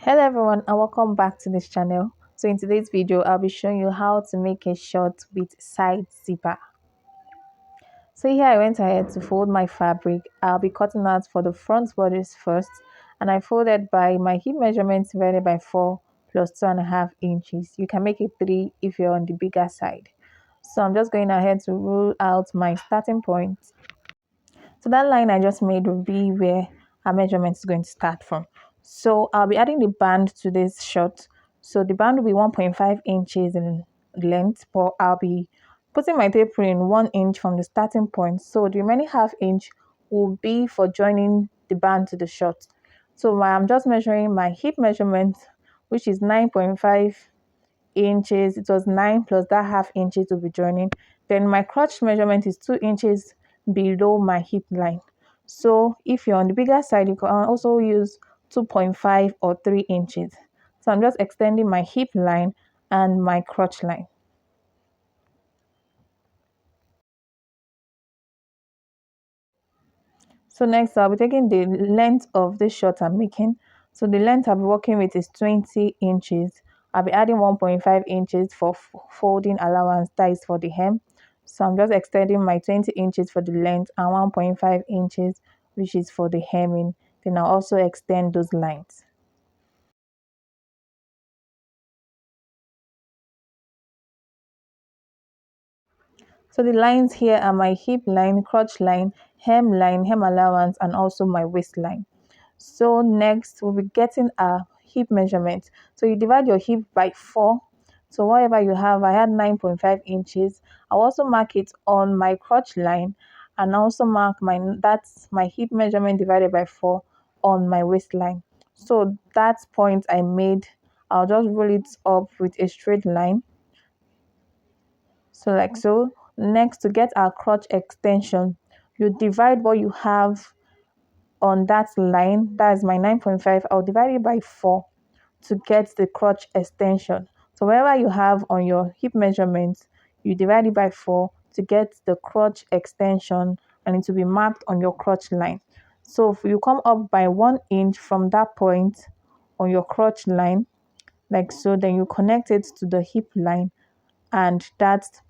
Hello everyone and welcome back to this channel. So in today's video I'll be showing you how to make a short with side zipper. So here I went ahead to fold my fabric. I'll be cutting out for the front bodice first, and I folded by my hip measurement divided by 4 plus 2.5 inches. You can make it 3 if you're on the bigger side. So I'm just going ahead to rule out my starting point. So that line I just made will be where our measurement is going to start from. So I'll be adding the band to this short. So the band will be 1.5 inches in length, but I'll be putting my tape in 1 inch from the starting point. So the remaining half inch will be for joining the band to the short. So I'm just measuring my hip measurement, which is 9.5 inches. It was 9 plus that half inches to be joining. Then my crotch measurement is 2 inches below my hip line. So if you're on the bigger side, you can also use 2.5 or 3 inches. So I'm just extending my hip line and my crotch line. So next I'll be taking the length of this short I'm making. So the length I'll be working with is 20 inches. I'll be adding 1.5 inches for folding allowance, that is for the hem. So I'm just extending my 20 inches for the length and 1.5 inches, which is for the hemming. Then I'll also extend those lines. So the lines here are my hip line, crotch line, hem allowance, and also my waistline. So next we'll be getting a hip measurement. So you divide your hip by 4. So whatever you have, I had 9.5 inches. I'll also mark it on my crotch line and also mark that's my hip measurement divided by 4 on my waistline. So that point I made, I'll just roll it up with a straight line. So like so. Next, to get our crotch extension, you divide what you have on that line. That is my 9.5. I'll divide it by 4 to get the crotch extension. So wherever you have on your hip measurements, you divide it by 4 to get the crotch extension, and it will be marked on your crotch line. So if you come up by 1 inch from that point on your crotch line, like so, then you connect it to the hip line, and that's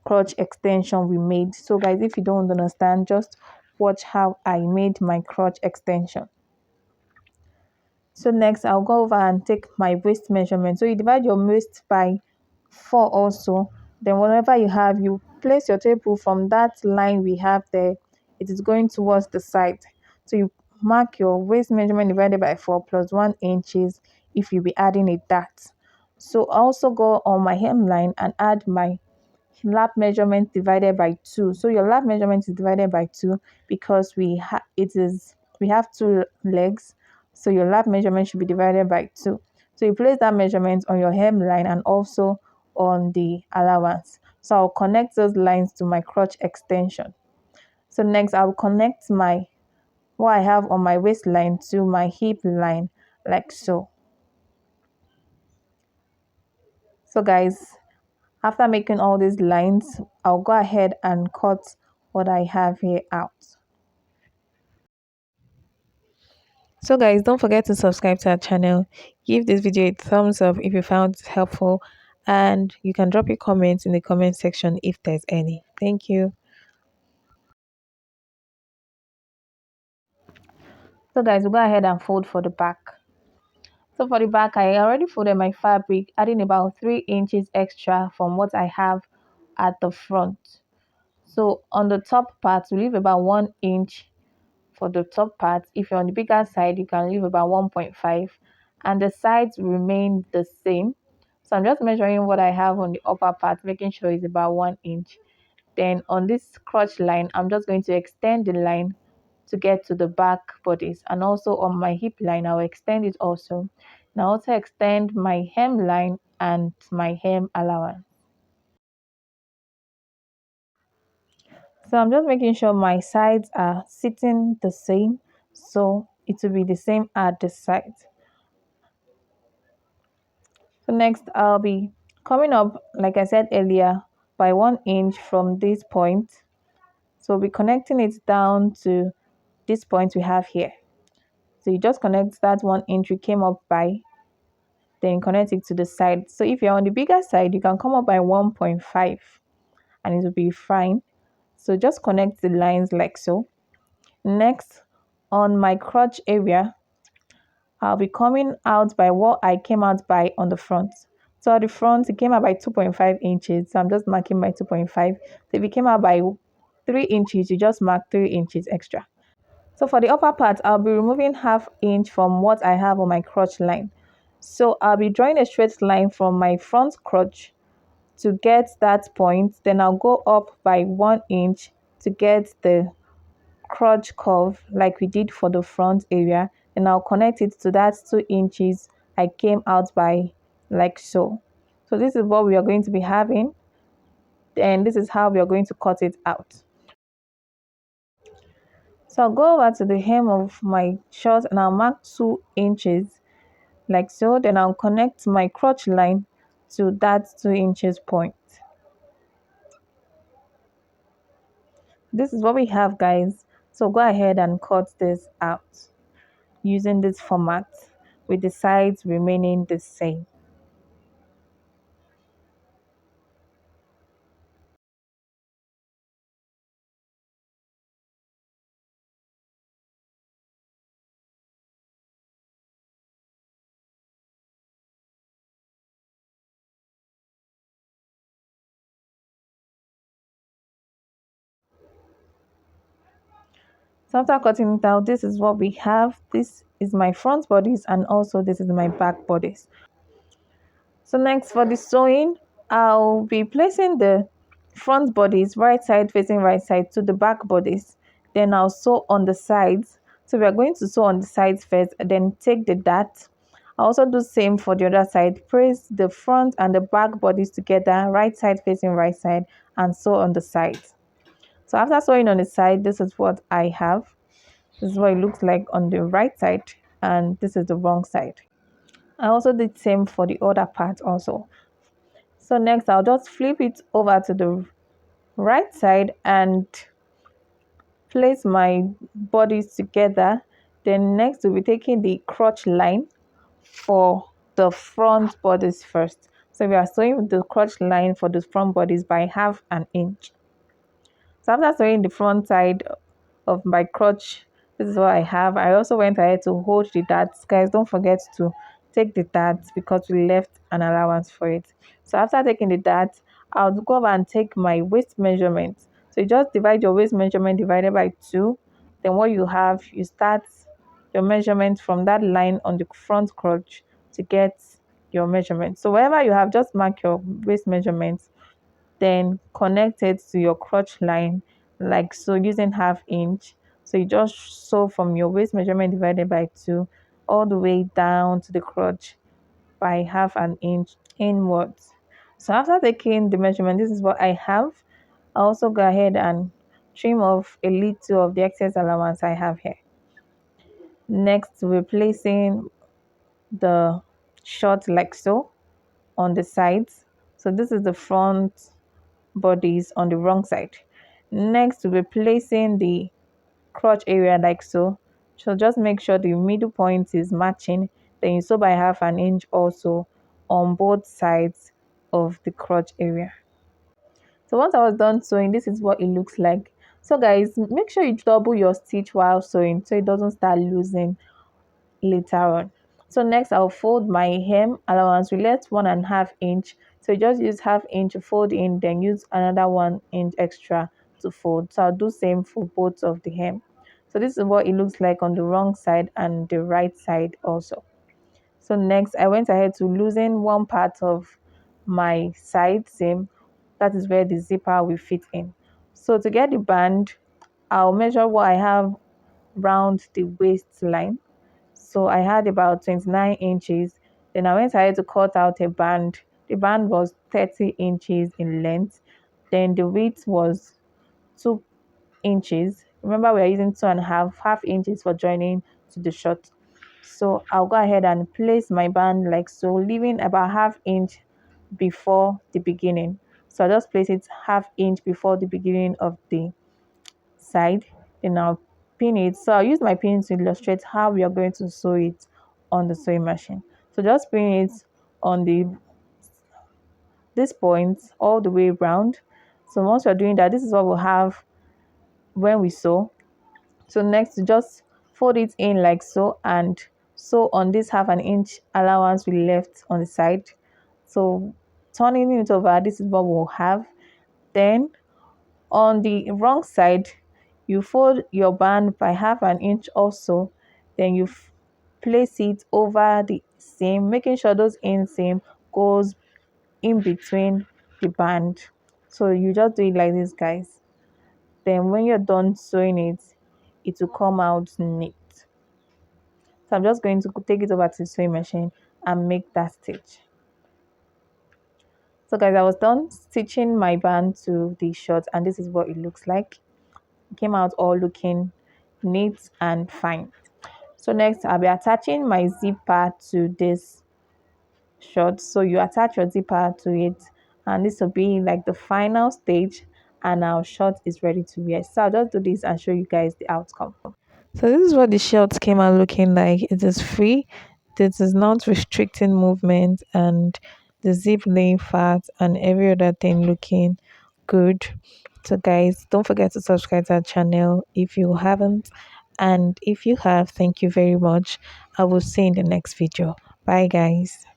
crotch extension we made. So guys, if you don't understand, just watch how I made my crotch extension. So next I'll go over and take my waist measurement. So you divide your waist by 4 also. Then whatever you have, you place your tape rule from that line we have there. It is going towards the side. So you mark your waist measurement divided by 4 plus 1 inches if you be adding a dart. So also go on my hemline and add my lap measurement divided by 2. So your lap measurement is divided by 2 because we have 2 legs. So your lap measurement should be divided by 2. So you place that measurement on your hemline and also on the allowance. So I'll connect those lines to my crotch extension. So next I'll connect what I have on my waistline to my hip line, like so. So guys, after making all these lines, I'll go ahead and cut what I have here out. So guys, don't forget to subscribe to our channel. Give this video a thumbs up if you found it helpful, and you can drop your comments in the comment section if there's any. Thank you. So guys, we'll go ahead and fold for the back. So for the back, I already folded my fabric, adding about 3 inches extra from what I have at the front. So on the top part, we leave about 1 inch for the top part. If you're on the bigger side, you can leave about 1.5, and the sides remain the same. So I'm just measuring what I have on the upper part, making sure it's about 1 inch. Then on this crotch line, I'm just going to extend the line to get to the back bodice, and also on my hip line I'll extend it also. Now also extend my hem line and my hem allowance. So I'm just making sure my sides are sitting the same, so it will be the same at the sides. So next I'll be coming up, like I said earlier, by 1 inch from this point. So we'll be connecting it down to this point we have here. So you just connect that 1 inch we came up by, then connect it to the side. So if you're on the bigger side, you can come up by 1.5 and it will be fine. So just connect the lines like so. Next, on my crotch area, I'll be coming out by what I came out by on the front. So at the front, it came out by 2.5 inches. So I'm just marking my 2.5. So if it came out by 3 inches, you just mark 3 inches extra. So for the upper part, I'll be removing half inch from what I have on my crotch line. So I'll be drawing a straight line from my front crotch to get that point. Then I'll go up by 1 inch to get the crotch curve like we did for the front area. And I'll connect it to that 2 inches I came out by, like so. So this is what we are going to be having, and this is how we are going to cut it out. So I'll go over to the hem of my short and I'll mark 2 inches like so. Then I'll connect my crotch line to that 2 inches point. This is what we have, guys. So go ahead and cut this out using this format with the sides remaining the same. So after cutting it out, this is what we have. This is my front bodies and also this is my back bodies. So next for the sewing, I'll be placing the front bodies right side facing right side to the back bodies. Then I'll sew on the sides. So we are going to sew on the sides first, then take the dart. I also do same for the other side. Place the front and the back bodies together, right side facing right side, and sew on the sides. So after sewing on the side, this is what I have. This is what it looks like on the right side, and this is the wrong side. I also did same for the other part also. So next I'll just flip it over to the right side and place my bodies together. Then next we'll be taking the crotch line for the front bodies first. So we are sewing the crotch line for the front bodies by half an inch. So after sewing the front side of my crotch, this is what I have. I also went ahead to hold the darts. Guys, don't forget to take the darts because we left an allowance for it. So after taking the darts, I'll go over and take my waist measurement. So you just divide your waist measurement divided by 2. Then what you have, you start your measurement from that line on the front crotch to get your measurement. So wherever you have, just mark your waist measurement, then connect it to your crotch line like so using half inch. So you just sew from your waist measurement divided by 2 all the way down to the crotch by half an inch inwards. So after taking the measurement, this is what I have. I also go ahead and trim off a little of the excess allowance I have here. Next, we're placing the short like so on the sides. So this is the front bodies on the wrong side. Next, we'll be placing the crotch area like so. So just make sure the middle point is matching. Then you sew by half an inch also on both sides of the crotch area. So once I was done sewing, this is what it looks like. So guys, make sure you double your stitch while sewing so it doesn't start losing later on. So next I'll fold my hem allowance. We left 1.5 inch, so just use half inch to fold in, then use another 1 inch extra to fold. So I'll do same for both of the hem. So this is what it looks like on the wrong side and the right side also. So next I went ahead to loosen one part of my side seam. That is where the zipper will fit in. So to get the band, I'll measure what I have round the waistline. So I had about 29 inches. Then I went ahead to cut out a band. The band was 30 inches in length. Then the width was 2 inches. Remember, we are using 2.5 inches for joining to the short. So I'll go ahead and place my band like so, leaving about half inch before the beginning. So I just place it half inch before the beginning of the side. Then I'll pin it. So I'll use my pin to illustrate how we are going to sew it on the sewing machine. So just pin it on the this point all the way round. So once we're doing that, this is what we'll have when we sew. So next, just fold it in like so and sew on this 1/2 inch allowance we left on the side. So turning it over, this is what we'll have. Then on the wrong side, you fold your band by 1/2 inch also. Then you place it over the seam, making sure those inseam goes in between the band. So you just do it like this, guys. Then when you're done sewing it, it will come out neat. So I'm just going to take it over to the sewing machine and make that stitch. So guys, I was done stitching my band to the short, and this is what it looks like. It came out all looking neat and fine. So next, I'll be attaching my zipper to this short. So you attach your zipper to it, and this will be like the final stage, and our short is ready to wear. So I'll just do this and show you guys the outcome. So this is what the shorts came out looking like. It is free. This is not restricting movement, and the zip laying fat and every other thing looking good. So guys, don't forget to subscribe to our channel if you haven't, and if you have, thank you very much. I will see you in the next video. Bye guys.